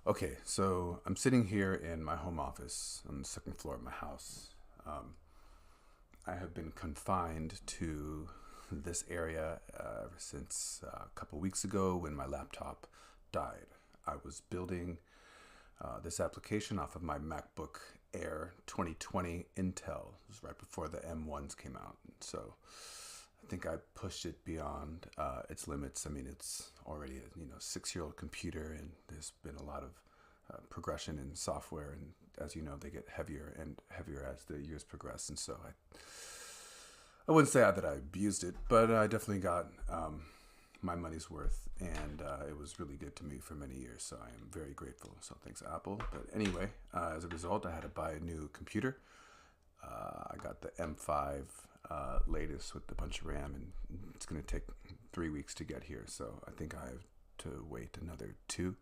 Okay, so I'm sitting here in my home office on the second floor of my house. I have been confined to this area ever since a couple weeks ago when my laptop died. I was building this application off of my MacBook Air 2020 Intel. It was right before the M1s came out. And so I think I pushed it beyond its limits. I mean, it's already a 6-year-old computer, and there's been a lot of progression in software. And as you know, they get heavier and heavier as the years progress. And so I wouldn't say that I abused it, but I definitely got my money's worth, and it was really good to me for many years. So I am very grateful. So thanks, Apple. But anyway, as a result, I had to buy a new computer. I got the M5 latest with a bunch of RAM, and it's going to take 3 weeks to get here. So I think I have to wait another 2.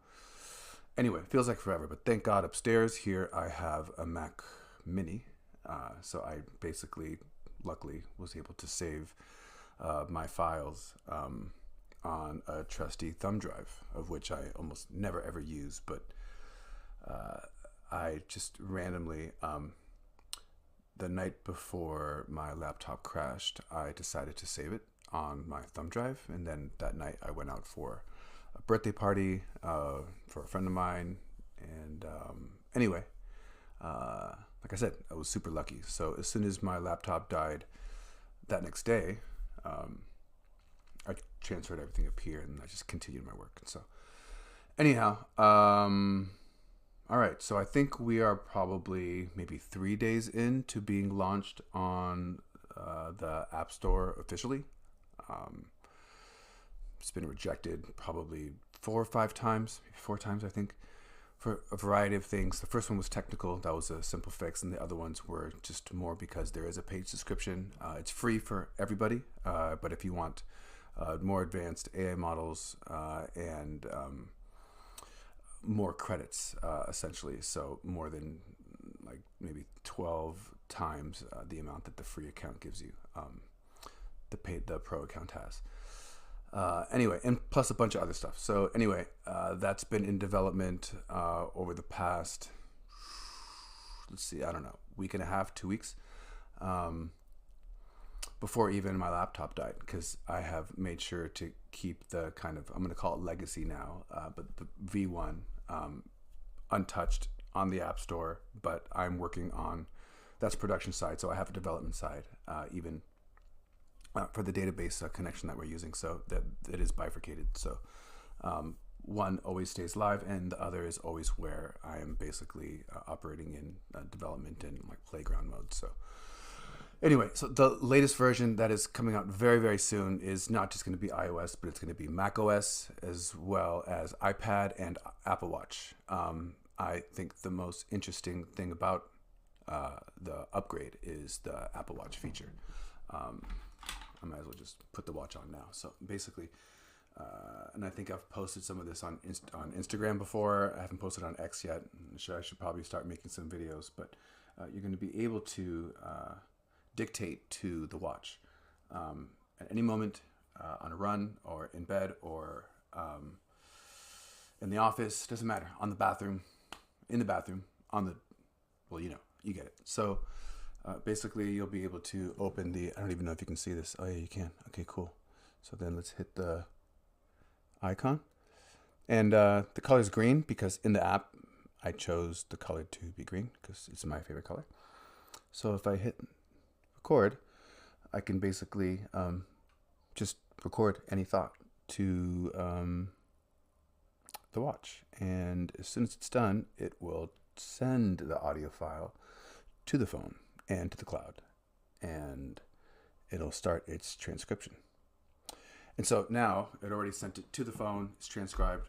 Anyway, feels like forever, but thank God upstairs here I have a Mac Mini. So I basically, luckily, was able to save my files on a trusty thumb drive, of which I almost never ever use, but I just randomly, the night before my laptop crashed, I decided to save it on my thumb drive, and then that night I went out for a birthday party for a friend of mine, and anyway, like I said, I was super lucky. So as soon as my laptop died that next day, I transferred everything up here, and I just continued my work. And so anyhow, all right, so I think we are probably maybe 3 days into being launched on the App Store officially. It's been rejected probably 4 or 5 times, maybe 4 times, I think, for a variety of things. The first one was technical. That was a simple fix, and the other ones were just more because there is a paid subscription. It's free for everybody, but if you want more advanced AI models and more credits, essentially, so more than like maybe 12 times the amount that the free account gives you, the pro account has. Anyway, and plus a bunch of other stuff. So anyway, that's been in development over the past, let's see, I don't know, week and a half, 2 weeks, before even my laptop died, because I have made sure to keep the kind of, I'm going to call it legacy now, but the V1 untouched on the App Store, but I'm working on, that's production side, so I have a development side, even for the database connection that we're using, so that it is bifurcated. So one always stays live, and the other is always where I am basically operating in development and like playground mode. So anyway, so the latest version that is coming out very, very soon is not just going to be iOS, but it's going to be Mac OS as well as iPad and Apple Watch. I think the most interesting thing about the upgrade is the Apple Watch feature. I might as well just put the watch on now. So basically, and I think I've posted some of this on Instagram before. I haven't posted on X yet. I should probably start making some videos, but you're going to be able to dictate to the watch at any moment, on a run or in bed or in the office, doesn't matter, on the bathroom, in the bathroom, on the, well, you get it. So basically you'll be able to open the, I don't even know if you can see this. Oh yeah, you can. Okay, cool. So then let's hit the icon, and the color is green because in the app I chose the color to be green because it's my favorite color. So if I hit record, I can basically just record any thought to the watch, and as soon as it's done, it will send the audio file to the phone and to the cloud, and it'll start its transcription. And so now it already sent it to the phone. It's transcribed,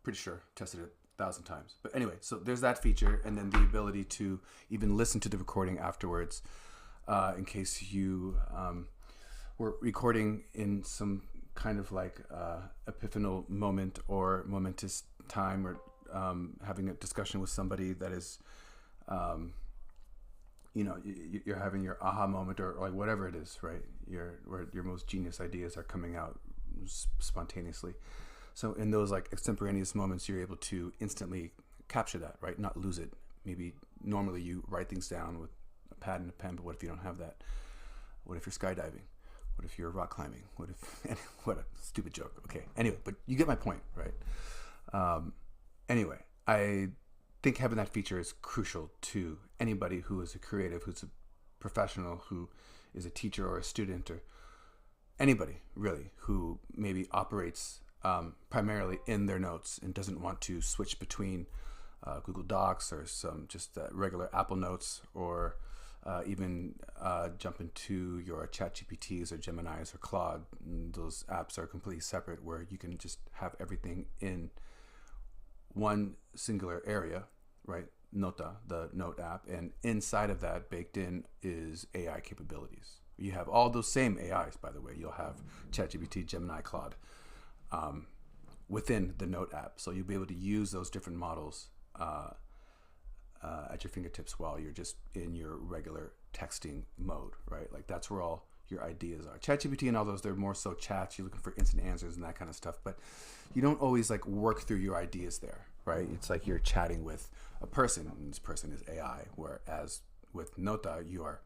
pretty sure, tested it 1,000 times. But anyway, so there's that feature, and then the ability to even listen to the recording afterwards, in case you were recording in some kind of like epiphanal moment or momentous time, or having a discussion with somebody that is you're having your aha moment, or like whatever it is, right? Where your most genius ideas are coming out spontaneously. So in those like extemporaneous moments, you're able to instantly capture that, right? Not lose it. Maybe normally you write things down with a pad and a pen, but what if you don't have that? What if you're skydiving? What if you're rock climbing? What if, what a stupid joke. Okay. Anyway, but you get my point, right? Anyway, I think having that feature is crucial to anybody who is a creative, who's a professional, who is a teacher or a student, or anybody really who maybe operates primarily in their notes and doesn't want to switch between Google Docs or some just regular Apple Notes, or even jump into your ChatGPTs or Geminis or Claude. Those apps are completely separate, where you can just have everything in one singular area, right? Nota, the Note app, and inside of that, baked in, is AI capabilities. You have all those same AIs, by the way. You'll have ChatGPT, Gemini, Claude within the Note app. So you'll be able to use those different models at your fingertips while you're just in your regular texting mode, right? Like that's where all your ideas are. ChatGPT and all those, they're more so chats. You're looking for instant answers and that kind of stuff, but you don't always like work through your ideas there, right? It's like you're chatting with a person, and this person is AI. Whereas with Nota, you are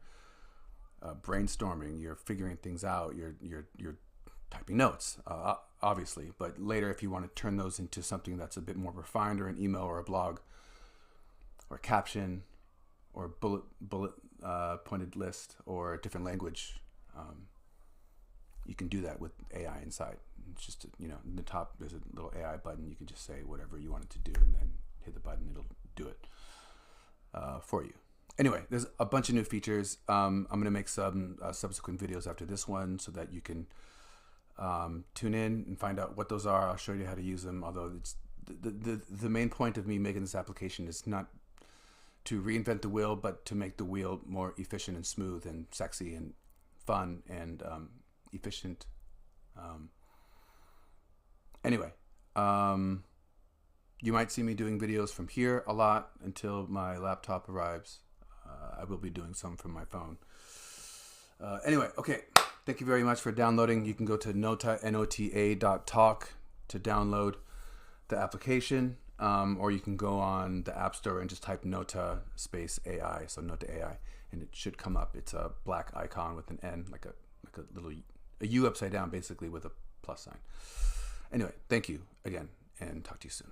brainstorming, you're figuring things out, you're typing notes, obviously. But later, if you want to turn those into something that's a bit more refined, or an email or a blog or a caption or bullet pointed list or a different language, you can do that with AI inside. It's just, in the top there's a little AI button. You can just say whatever you want it to do and then hit the button. It'll do it for you. Anyway, there's a bunch of new features. I'm going to make some subsequent videos after this one so that you can tune in and find out what those are. I'll show you how to use them. Although it's the main point of me making this application is not to reinvent the wheel, but to make the wheel more efficient and smooth and sexy and fun and efficient. Anyway, you might see me doing videos from here a lot until my laptop arrives. I will be doing some from my phone. Anyway, okay. Thank you very much for downloading. You can go to nota.talk to download the application, or you can go on the App Store and just type Nota space AI, so Nota AI, and it should come up. It's a black icon with an N, like a little a U upside down, basically, with a plus sign. Anyway, thank you again, and talk to you soon.